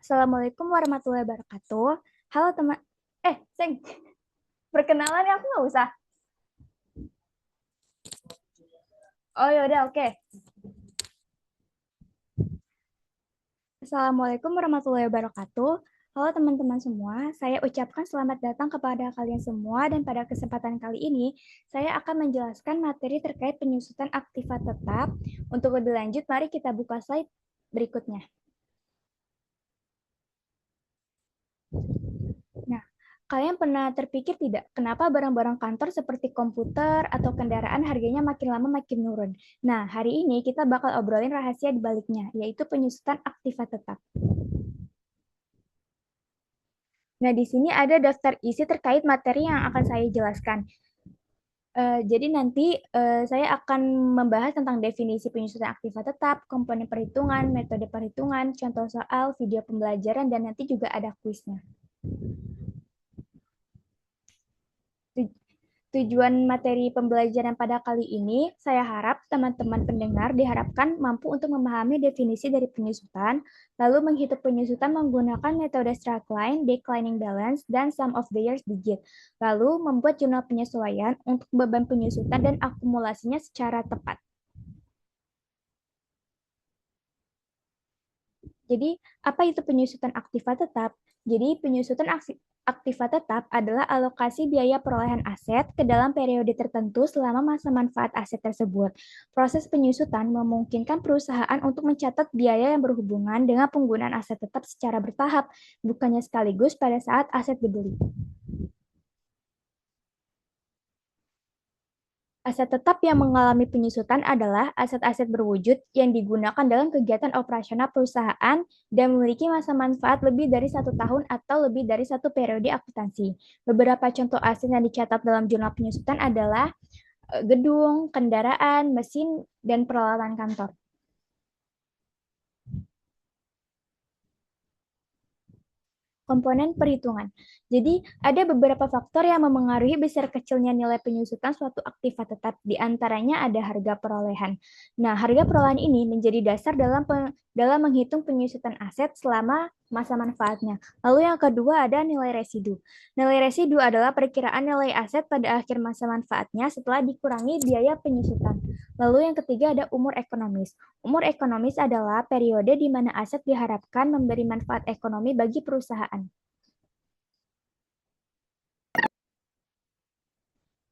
Assalamualaikum warahmatullahi wabarakatuh. Halo teman, Seng, perkenalan ya aku nggak usah. Oh yaudah, oke. Assalamualaikum warahmatullahi wabarakatuh. Halo teman-teman semua, saya ucapkan selamat datang kepada kalian semua dan pada kesempatan kali ini saya akan menjelaskan materi terkait penyusutan aktiva tetap. Untuk lebih lanjut, mari kita buka slide berikutnya. Nah, kalian pernah terpikir tidak, kenapa barang-barang kantor seperti komputer atau kendaraan harganya makin lama makin menurun? Nah, hari ini kita bakal obrolin rahasia di baliknya, yaitu penyusutan aktiva tetap. Nah, di sini ada daftar isi terkait materi yang akan saya jelaskan. Jadi nanti saya akan membahas tentang definisi penyusutan aktiva tetap, komponen perhitungan, metode perhitungan, contoh soal, video pembelajaran, dan nanti juga ada kuisnya. Tujuan materi pembelajaran pada kali ini, saya harap teman-teman pendengar diharapkan mampu untuk memahami definisi dari penyusutan, lalu menghitung penyusutan menggunakan metode straight line, declining balance, dan sum of the years digit, lalu membuat jurnal penyesuaian untuk beban penyusutan dan akumulasinya secara tepat. Jadi, apa itu penyusutan aktiva tetap? Jadi, penyusutan aktiva tetap adalah alokasi biaya perolehan aset ke dalam periode tertentu selama masa manfaat aset tersebut. Proses penyusutan memungkinkan perusahaan untuk mencatat biaya yang berhubungan dengan penggunaan aset tetap secara bertahap, bukannya sekaligus pada saat aset dibeli. Aset tetap yang mengalami penyusutan adalah aset-aset berwujud yang digunakan dalam kegiatan operasional perusahaan dan memiliki masa manfaat lebih dari 1 tahun atau lebih dari 1 periode akuntansi. Beberapa contoh aset yang dicatat dalam jurnal penyusutan adalah gedung, kendaraan, mesin, dan peralatan kantor. Komponen perhitungan. Jadi, ada beberapa faktor yang memengaruhi besar kecilnya nilai penyusutan suatu aktiva tetap. Di antaranya ada harga perolehan. Nah, harga perolehan ini menjadi dasar dalam menghitung penyusutan aset selama masa manfaatnya. Lalu yang kedua ada nilai residu. Nilai residu adalah perkiraan nilai aset pada akhir masa manfaatnya setelah dikurangi biaya penyusutan. Lalu yang ketiga ada umur ekonomis. Umur ekonomis adalah periode di mana aset diharapkan memberi manfaat ekonomi bagi perusahaan.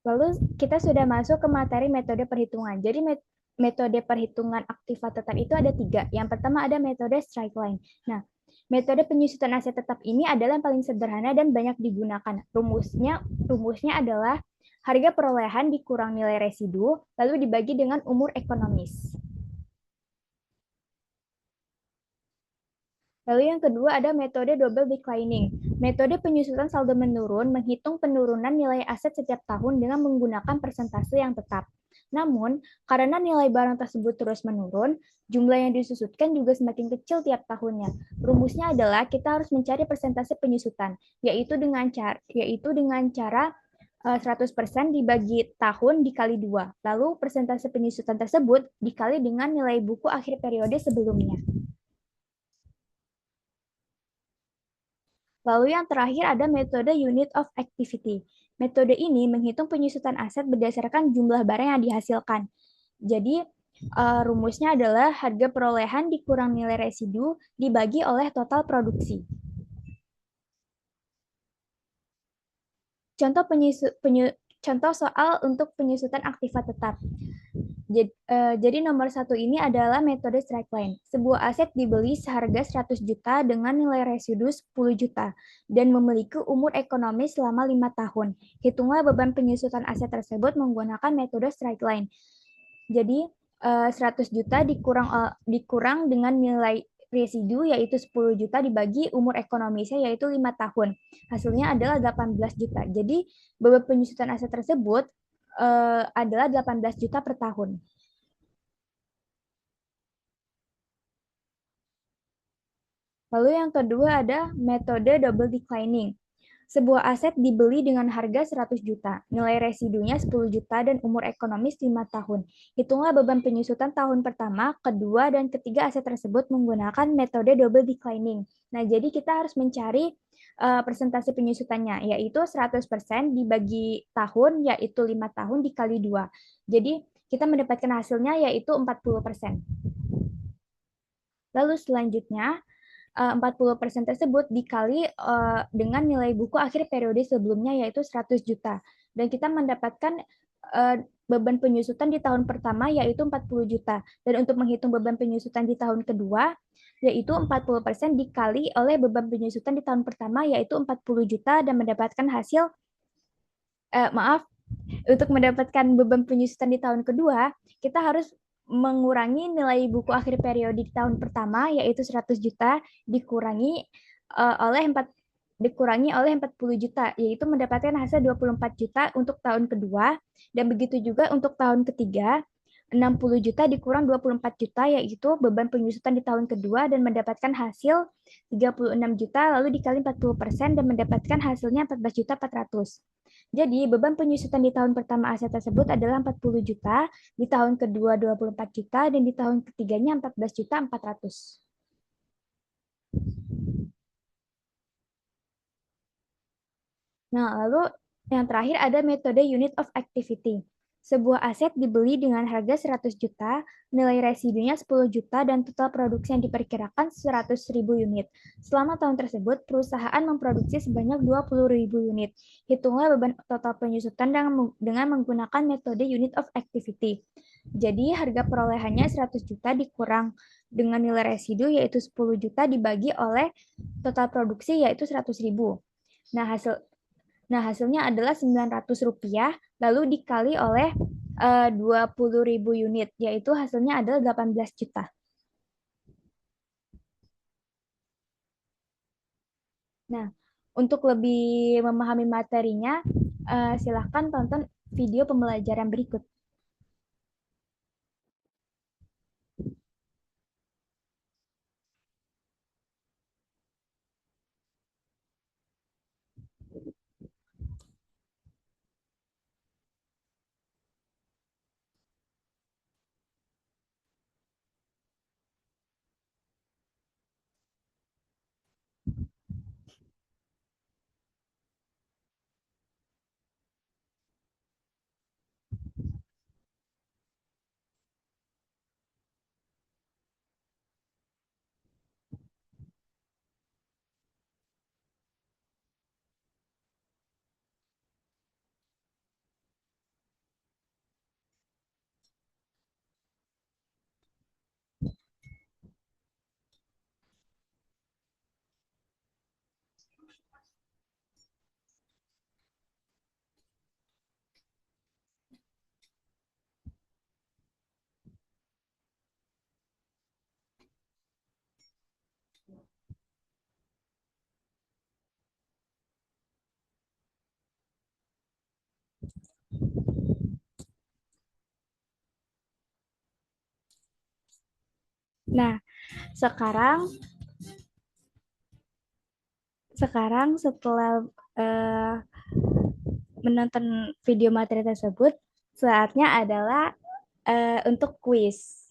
Lalu kita sudah masuk ke materi metode perhitungan. Jadi metode perhitungan aktiva tetap itu ada 3. Yang pertama ada metode straight line. Nah, metode penyusutan aset tetap ini adalah yang paling sederhana dan banyak digunakan. Rumusnya adalah harga perolehan dikurang nilai residu, lalu dibagi dengan umur ekonomis. Lalu yang kedua ada metode double declining. Metode penyusutan saldo menurun menghitung penurunan nilai aset setiap tahun dengan menggunakan persentase yang tetap. Namun, karena nilai barang tersebut terus menurun, jumlah yang disusutkan juga semakin kecil tiap tahunnya. Rumusnya adalah kita harus mencari persentase penyusutan, yaitu dengan cara 100% dibagi tahun dikali 2. Lalu persentase penyusutan tersebut dikali dengan nilai buku akhir periode sebelumnya. Lalu yang terakhir ada metode unit of activity. Metode ini menghitung penyusutan aset berdasarkan jumlah barang yang dihasilkan. Jadi rumusnya adalah harga perolehan dikurang nilai residu dibagi oleh total produksi. Contoh contoh soal untuk penyusutan aktiva tetap. Jadi nomor 1 ini adalah metode straight line. Sebuah aset dibeli seharga 100 juta dengan nilai residu 10 juta dan memiliki umur ekonomis selama 5 tahun. Hitunglah beban penyusutan aset tersebut menggunakan metode straight line. Jadi 100 juta dikurang dengan nilai residu yaitu 10 juta dibagi umur ekonomisnya yaitu 5 tahun. Hasilnya adalah 18 juta. Jadi beban penyusutan aset tersebut adalah 18 juta per tahun. Lalu yang kedua ada metode double declining. Sebuah aset dibeli dengan harga 100 juta, nilai residunya 10 juta, dan umur ekonomis 5 tahun. Hitunglah beban penyusutan tahun pertama, kedua, dan ketiga aset tersebut menggunakan metode double declining. Nah, jadi kita harus mencari persentase penyusutannya, yaitu 100% dibagi tahun, yaitu 5 tahun dikali 2. Jadi, kita mendapatkan hasilnya yaitu 40%. Lalu selanjutnya, 40% tersebut dikali dengan nilai buku akhir periode sebelumnya yaitu 100 juta. Dan kita mendapatkan beban penyusutan di tahun pertama yaitu 40 juta. Dan untuk menghitung beban penyusutan di tahun kedua yaitu 40% dikali oleh beban penyusutan di tahun pertama yaitu 40 juta dan mendapatkan hasil maaf, untuk mendapatkan beban penyusutan di tahun kedua, kita harus mengurangi nilai buku akhir periode di tahun pertama yaitu 100 juta dikurangi oleh 40 juta yaitu mendapatkan hasil 24 juta untuk tahun kedua dan begitu juga untuk tahun ketiga 60 juta dikurang 24 juta yaitu beban penyusutan di tahun kedua dan mendapatkan hasil 36 juta lalu dikali 40% dan mendapatkan hasilnya 14 juta 400. Jadi, beban penyusutan di tahun pertama aset tersebut adalah 40 juta, di tahun kedua 24 juta, dan di tahun ketiganya 14 juta 400. Nah, lalu yang terakhir ada metode unit of activity. Sebuah aset dibeli dengan harga 100 juta, nilai residunya 10 juta, dan total produksi yang diperkirakan 100.000 unit. Selama tahun tersebut, perusahaan memproduksi sebanyak 20.000 unit. Hitunglah beban total penyusutan dengan menggunakan metode unit of activity. Jadi, harga perolehannya 100 juta dikurang dengan nilai residu yaitu 10 juta dibagi oleh total produksi yaitu 100.000. Nah, hasilnya adalah Rp900, lalu dikali oleh 20.000 unit, yaitu hasilnya adalah 18 juta. Nah, untuk lebih memahami materinya, silahkan tonton video pembelajaran berikut. Nah, sekarang sekarang setelah uh, menonton video materi tersebut, saatnya adalah untuk kuis.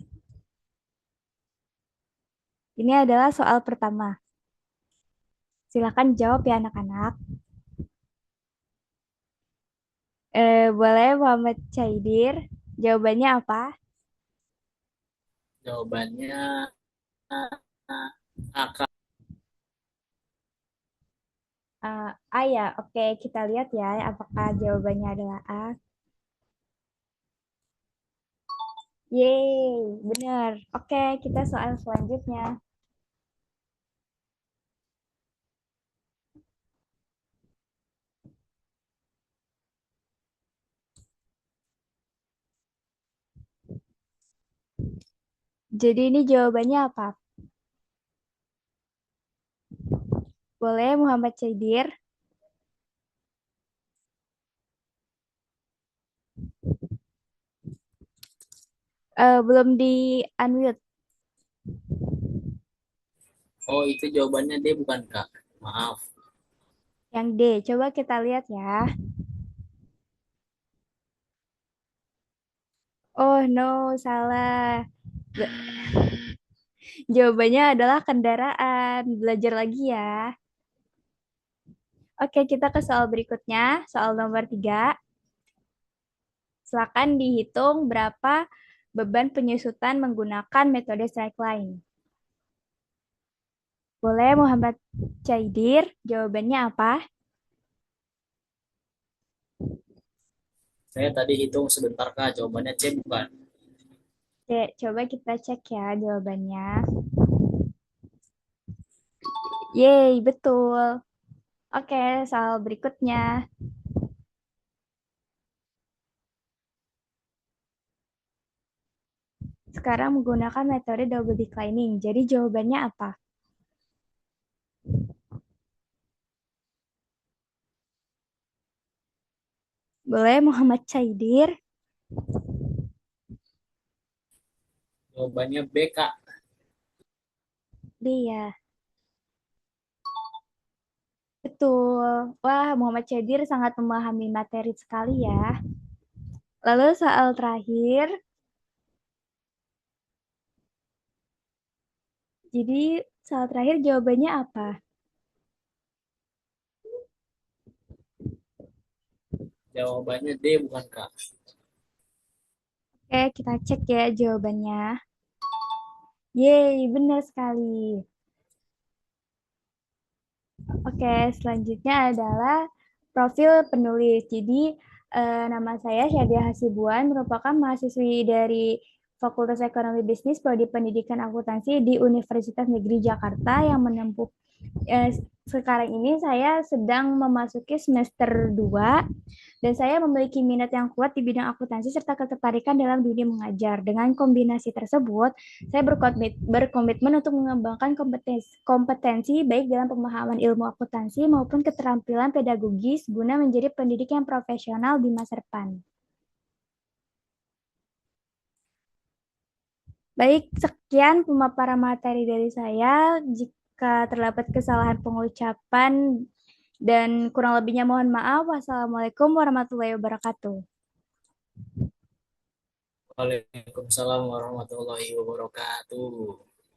Ini adalah soal pertama. Silakan jawab ya anak-anak. Boleh Muhammad Caidir. Jawabannya apa? Jawabannya A. A ya, oke kita lihat ya apakah jawabannya adalah A. Yeay, benar. Oke, kita soal selanjutnya. Jadi ini jawabannya apa? Boleh Muhammad Caidir? Belum di unmute. Oh, itu jawabannya D bukan Kak. Maaf. Yang D, coba kita lihat ya. Oh no, salah. Jawabannya adalah kendaraan. Belajar lagi ya. Oke, kita ke soal berikutnya. Soal nomor 3. Silakan dihitung berapa beban penyusutan menggunakan metode straight line. Boleh Muhammad Caidir, jawabannya apa? Saya tadi hitung sebentar Kak, jawabannya C bukan. Oke, coba kita cek ya jawabannya. Yeay, betul. Oke, soal berikutnya. Sekarang menggunakan metode double declining. Jadi jawabannya apa? Boleh Muhammad Caidir? Jawabannya B Kak. Iya, betul. Wah, Muhammad Caidir sangat memahami materi sekali ya. Lalu soal terakhir. Jadi soal terakhir jawabannya apa? Jawabannya D bukan Kak. Oke, kita cek ya jawabannya. Yeay, benar sekali. Oke, selanjutnya adalah profil penulis. Jadi, nama saya Syadia Hasibuan, merupakan mahasiswi dari Fakultas Ekonomi Bisnis Prodi Pendidikan Akuntansi di Universitas Negeri Jakarta yang menempuh sekarang ini saya sedang memasuki semester 2 dan saya memiliki minat yang kuat di bidang akuntansi serta ketertarikan dalam dunia mengajar. Dengan kombinasi tersebut, saya berkomitmen untuk mengembangkan kompetensi baik dalam pemahaman ilmu akuntansi maupun keterampilan pedagogis guna menjadi pendidik yang profesional di masa depan. Baik, sekian pemaparan materi dari saya. Jika terdapat kesalahan pengucapan dan kurang lebihnya mohon maaf. Wassalamualaikum warahmatullahi wabarakatuh. Waalaikumsalam warahmatullahi wabarakatuh.